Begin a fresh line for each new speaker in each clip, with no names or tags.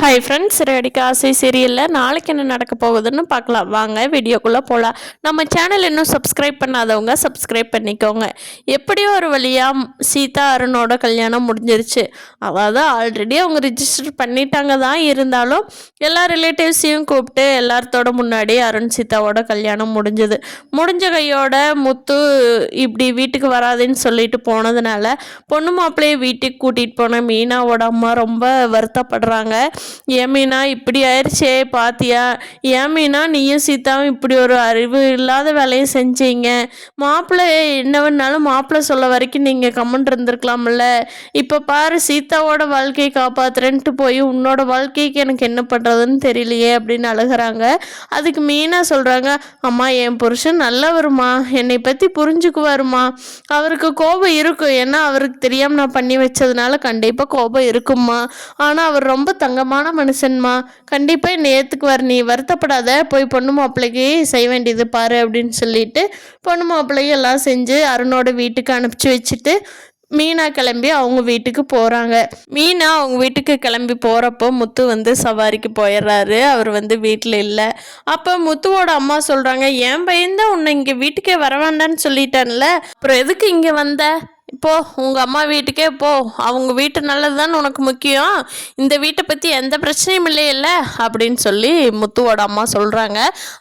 Hi friends, ரேடிகா ஆசை சீரியலில் நாளைக்கு என்ன நடக்க போகுதுன்னு பார்க்கலாம். வாங்க வீடியோக்குள்ளே போகலாம். நம்ம சேனல் இன்னும் சப்ஸ்கிரைப் பண்ணாதவங்க சப்ஸ்கிரைப் பண்ணிக்கோங்க. எப்படியோ ஒரு வழியாக சீதா அருணோட கல்யாணம் முடிஞ்சிருச்சு. அதாவது ஆல்ரெடி அவங்க ரிஜிஸ்டர் பண்ணிட்டாங்க தான், இருந்தாலும் எல்லா ரிலேட்டிவ்ஸையும் கூப்பிட்டு எல்லாத்தோட முன்னாடி அருண் சீதாவோட கல்யாணம் முடிஞ்சது. முடிஞ்ச கையோட முத்து இப்படி வீட்டுக்கு வராதுன்னு சொல்லிட்டு போனதுனால பொண்ணு மாப்பிள்ளையை வீட்டுக்கு கூட்டிகிட்டு போன மீனாவோட அம்மா ரொம்ப வருத்தப்படுறாங்க. ஏமீனா இப்படி ஆயிடுச்சே பாத்தியா, ஏமீனா நீயும் சீதாவும் இப்படி ஒரு அறிவு இல்லாத வேலையை செஞ்சீங்க. மாப்பிள்ளை என்ன வேணாலும் மாப்பிள்ளை சொல்ல வரைக்கும் நீங்கள் கம்மன் இருந்திருக்கலாம்ல. இப்போ பாரு, சீதாவோட வாழ்க்கையை காப்பாத்துறேன்ட்டு போய் உன்னோட வாழ்க்கைக்கு எனக்கு என்ன பண்ணுறதுன்னு தெரியலையே அப்படின்னு அழுகிறாங்க. அதுக்கு மீனா சொல்கிறாங்க, அம்மா என் புருஷன் நல்லவருமா, என்னை பற்றி புரிஞ்சுக்குவாருமா. அவருக்கு கோபம் இருக்கும், ஏன்னா அவருக்கு தெரியாமல் நான் பண்ணி வச்சதுனால கண்டிப்பாக கோபம் இருக்குமா. ஆனால் அவர் ரொம்ப தங்கமான மனுஷன்மா, கண்டிப்பாக என்னை ஏற்றுக்குவார். நீ வருத்தப்படாத, போய் பொண்ணு மாப்பிள்ளைக்கு செய்ய வேண்டியது பாரு அப்படின்னு சொல்லிட்டு பொண்ணு மாப்பிள்ளைக்கு எல்லாம் செஞ்சு அருணோட வீட்டுக்கு அனுப்பிச்சி வச்சுட்டு மீனா கிளம்பி அவங்க வீட்டுக்கு போகிறாங்க. மீனா அவங்க வீட்டுக்கு கிளம்பி போகிறப்போ முத்து வந்து சவாரிக்கு போயிடுறாரு. அவர் வந்து வீட்டில் இல்லை. அப்போ முத்துவோட அம்மா சொல்கிறாங்க, என் பையன்தான் உன்னை இங்கே வீட்டுக்கே வர வேண்டான்னு சொல்லிட்டான்ல, அப்புறம் எதுக்கு இங்கே வந்த? இப்போ உங்கள் அம்மா வீட்டுக்கே போ, அவங்க வீட்டு நல்லது தான் உனக்கு முக்கியம், இந்த வீட்டை பற்றி எந்த பிரச்சனையும் இல்லையில்ல அப்படின்னு சொல்லி முத்துவோட அம்மா சொல்கிறாங்க.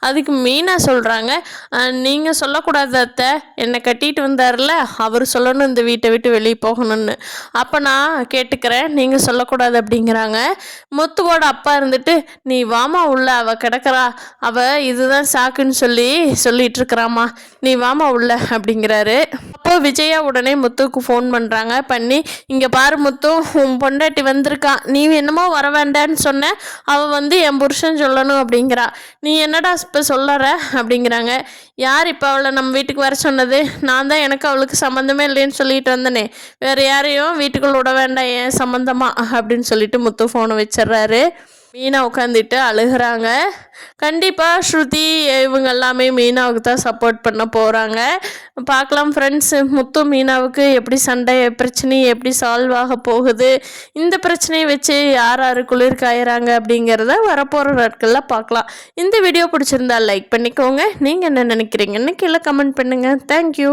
அதுக்கு மீனா சொல்கிறாங்க, நீங்கள் சொல்லக்கூடாது அத்தை, என்னை கட்டிட்டு வந்தார்ல அவர் சொல்லணும் இந்த வீட்டை விட்டு வெளியே போகணும்னு. அப்போ நான் கேட்டுக்கிறேன், நீங்கள் சொல்லக்கூடாது அப்படிங்கிறாங்க. முத்துவோட அப்பா இருந்துட்டு, நீ வாமா உள்ள, அவள் கிடக்கிறா, அவள் இதுதான் சாக்குன்னு சொல்லிட்டு இருக்கிறாமா, நீ வாமா உள்ள அப்படிங்கிறாரு. அப்போ விஜயா உடனே முத்துக்கு ஃபோன் பண்ணுறாங்க. பண்ணி, இங்கே பாரு முத்து, உன் பொண்டாட்டி வந்திருக்கான், நீ என்னமோ வர வேண்டான்னு சொன்ன, அவள் வந்து என் புருஷன் சொல்லணும் அப்படிங்கிறா, நீ என்னடா இப்போ சொல்லற அப்படிங்கிறாங்க. யார் இப்போ அவளை நம்ம வீட்டுக்கு வர சொன்னது? நான் தான், எனக்கு அவளுக்கு சம்மந்தமே இல்லைன்னு சொல்லிட்டு வந்தனே, வேறு யாரையும் வீட்டுக்குள்ள விட வேண்டாம் என் சம்மந்தமா அப்படின்னு சொல்லிட்டு முத்து ஃபோனை வச்சிடுறாரு. மீனா உட்காந்துட்டு அழுகிறாங்க. கண்டிப்பாக ஸ்ருதி இவங்க எல்லாமே மீனாவுக்கு தான் சப்போர்ட் பண்ண போகிறாங்க. பார்க்கலாம் ஃப்ரெண்ட்ஸ், முத்து மீனாவுக்கு எப்படி சண்டை பிரச்சனை எப்படி சால்வ் ஆக போகுது, இந்த பிரச்சனையை வச்சு யார் யார் குளிர் காயிறாங்க அப்படிங்கிறத வரப்போகிற நாட்களில் பார்க்கலாம். இந்த வீடியோ பிடிச்சிருந்தா லைக் பண்ணிக்கோங்க. நீங்கள் என்ன நினைக்கிறீங்கன்னு கீழே கமெண்ட் பண்ணுங்கள். தேங்க்யூ.